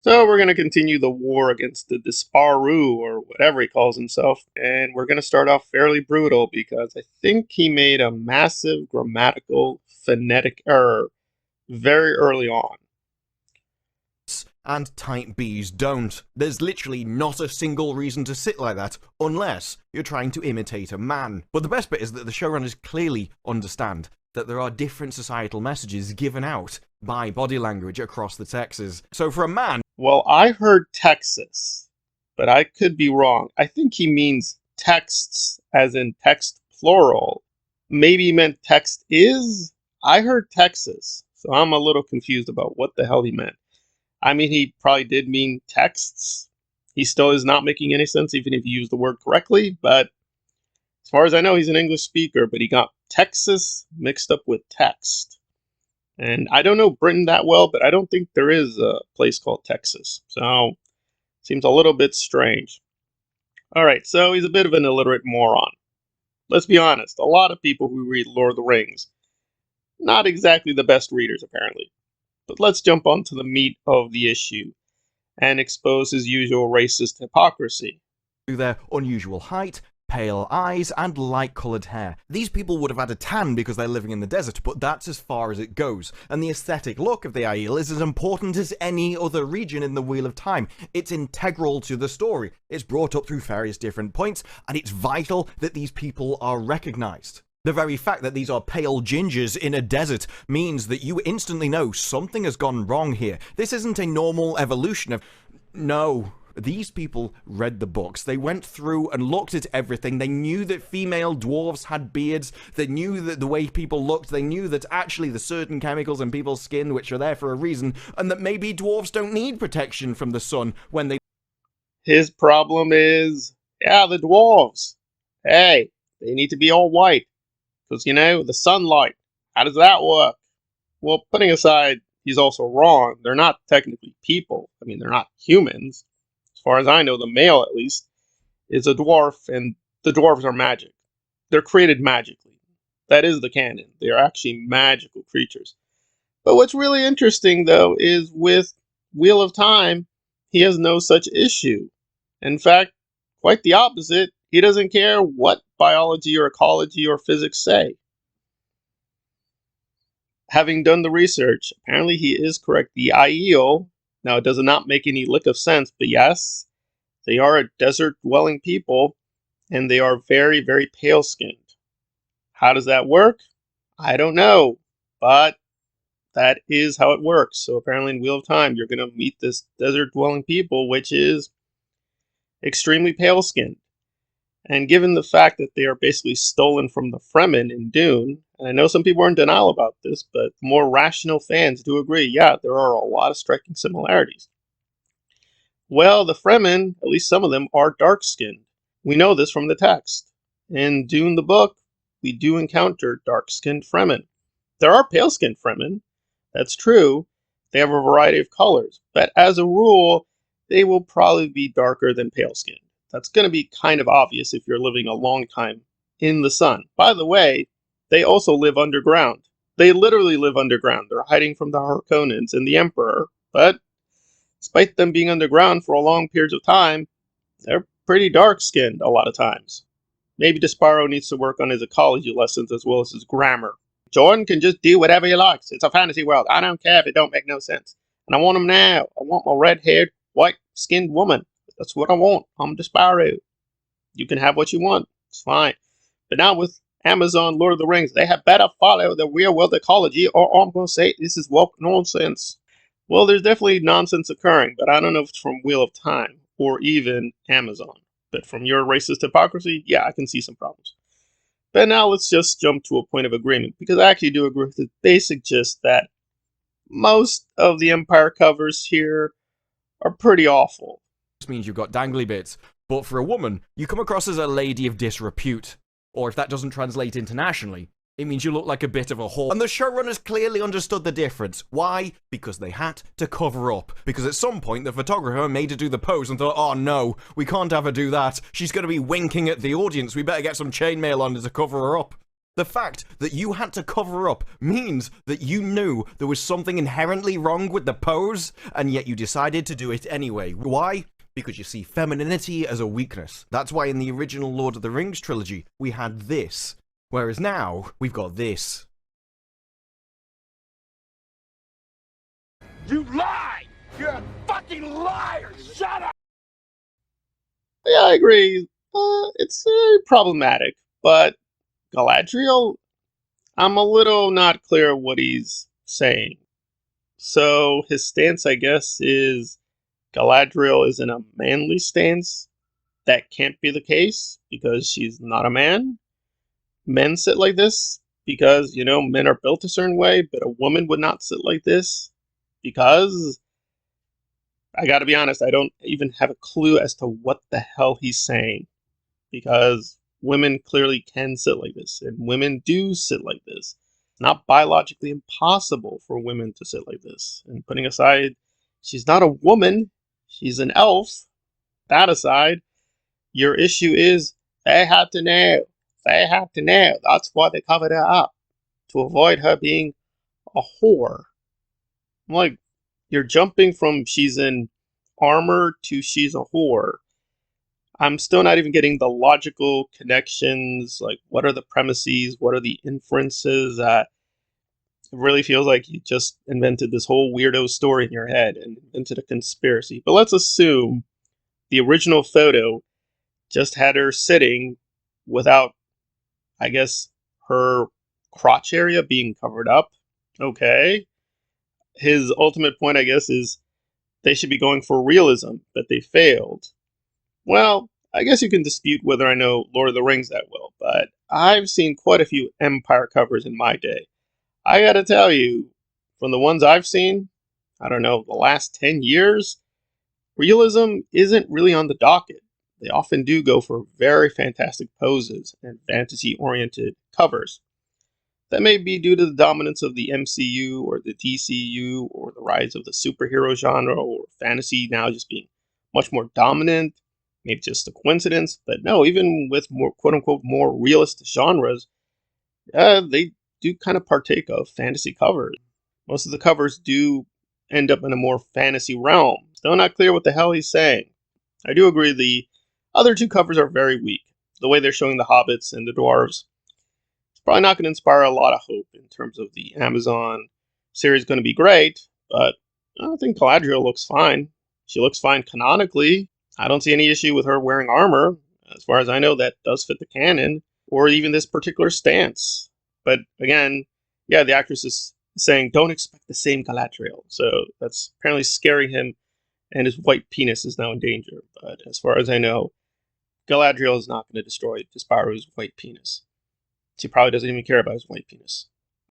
So we're going to continue the war against the Disparu, or whatever he calls himself, and we're going to start off fairly brutal because I think he made a massive grammatical phonetic error very early on. And type Bs don't. There's literally not a single reason to sit like that, unless you're trying to imitate a man. But the best bit is that the showrunners clearly understand that there are different societal messages given out by body language across the Texas. So for a man, Well, I heard Texas, but I could be wrong. I think he means texts, as in text plural. Maybe he meant text is? I heard Texas, so I'm a little confused about what the hell he meant. I mean, he probably did mean texts. He still is not making any sense, even if you use the word correctly. But as far as I know, he's an English speaker, but he got Texas mixed up with text. And I don't know Britain that well, but I don't think there is a place called Texas. So, seems a little bit strange. All right, so he's a bit of an illiterate moron. Let's be honest, a lot of people who read Lord of the Rings, not exactly the best readers, apparently. But let's jump on to the meat of the issue and expose his usual racist hypocrisy. their unusual height, pale eyes, and light-coloured hair. These people would have had a tan because they're living in the desert, but that's as far as it goes. And the aesthetic look of the Aiel is as important as any other region in the Wheel of Time. It's integral to the story. It's brought up through various different points, and it's vital that these people are recognised. The very fact that these are pale gingers in a desert means that you instantly know something has gone wrong here. This isn't a normal evolution of... No. These people read the books. They went through and looked at everything. They knew that female dwarves had beards. They knew that the way people looked. They knew that actually the certain chemicals in people's skin, which are there for a reason, and that maybe dwarves don't need protection from the sun when they... His problem is, yeah, the dwarves. Hey, they need to be all white. Because, the sunlight. How does that work? Well, putting aside he's also wrong, they're not technically people. I mean, they're not humans. As far as I know, the male, at least, is a dwarf, and the dwarves are magic. They're created magically. That is the canon. They are actually magical creatures. But what's really interesting, though, is with Wheel of Time, he has no such issue. In fact, quite the opposite. He doesn't care what biology or ecology or physics say. Having done the research, apparently he is correct. The Aiel, now it does not make any lick of sense, but yes, they are a desert-dwelling people, and they are very, very pale-skinned. How does that work? I don't know, but that is how it works. So apparently in Wheel of Time, you're going to meet this desert-dwelling people, which is extremely pale-skinned. And given the fact that they are basically stolen from the Fremen in Dune, and I know some people are in denial about this, but more rational fans do agree, yeah, there are a lot of striking similarities. Well, the Fremen, at least some of them, are dark-skinned. We know this from the text. In Dune the book, we do encounter dark-skinned Fremen. There are pale-skinned Fremen, that's true. They have a variety of colors, but as a rule, they will probably be darker than pale-skinned. That's going to be kind of obvious if you're living a long time in the sun. By the way, they also live underground. They literally live underground. They're hiding from the Harkonnens and the Emperor. But despite them being underground for a long period of time, they're pretty dark-skinned a lot of times. Maybe Disparu needs to work on his ecology lessons as well as his grammar. Jordan can just do whatever he likes. It's a fantasy world. I don't care if it don't make no sense. And I want him now. I want my red-haired, white-skinned woman. That's what I want. I'm Disparu. You can have what you want. It's fine. But now with Amazon Lord of the Rings, they had better follow the real world ecology, or I'm going to say this is woke nonsense. Well, there's definitely nonsense occurring, but I don't know if it's from Wheel of Time or even Amazon. But from your racist hypocrisy, yeah, I can see some problems. But now let's just jump to a point of agreement, because I actually do agree with the basic gist that most of the Empire covers here are pretty awful. means you've got dangly bits. But for a woman, you come across as a lady of disrepute. Or if that doesn't translate internationally, it means you look like a bit of a whore. And the showrunners clearly understood the difference. Why? Because they had to cover up. Because at some point, the photographer made her do the pose and thought, oh no, we can't have her do that. She's going to be winking at the audience. We better get some chainmail on her to cover her up. The fact that you had to cover up means that you knew there was something inherently wrong with the pose, and yet you decided to do it anyway. Why? Because you see femininity as a weakness. That's why in the original Lord of the Rings trilogy, we had this. Whereas now, we've got this. You lie! You're a fucking liar! Shut up! Yeah, I agree. It's very problematic, but Galadriel, I'm a little not clear what he's saying. So his stance, I guess, is Galadriel is in a manly stance. That can't be the case because she's not a man. Men sit like this because, men are built a certain way, but a woman would not sit like this because I gotta be honest, I don't even have a clue as to what the hell he's saying. Because women clearly can sit like this, and women do sit like this. It's not biologically impossible for women to sit like this. And putting aside, she's not a woman, she's an elf. That aside, your issue is they had to know. They had to know. That's why they covered her up. To avoid her being a whore. I'm like, you're jumping from she's in armor to she's a whore. I'm still not even getting the logical connections. Like, what are the premises? What are the inferences? It really feels like you just invented this whole weirdo story in your head and invented a conspiracy. But let's assume the original photo just had her sitting without, I guess, her crotch area being covered up. Okay. His ultimate point, I guess, is they should be going for realism, but they failed. Well, I guess you can dispute whether I know Lord of the Rings that well, but I've seen quite a few Empire covers in my day. I gotta tell you, from the ones I've seen, I don't know, the last 10 years, realism isn't really on the docket. They often do go for very fantastic poses and fantasy oriented covers. That may be due to the dominance of the MCU or the DCU or the rise of the superhero genre or fantasy now just being much more dominant. Maybe just a coincidence, but no, even with more quote unquote more realist genres, they do kind of partake of fantasy covers. Most of the covers do end up in a more fantasy realm. Still not clear what the hell he's saying. I do agree the other two covers are very weak. The way they're showing the hobbits and the dwarves, it's probably not going to inspire a lot of hope in terms of the Amazon series going to be great, but I think Galadriel looks fine. She looks fine canonically. I don't see any issue with her wearing armor. As far as I know, that does fit the canon, or even this particular stance. But again, yeah, the actress is saying, don't expect the same Galadriel. So that's apparently scaring him, and his white penis is now in danger. But as far as I know, Galadriel is not going to destroy Disparu's white penis. She probably doesn't even care about his white penis.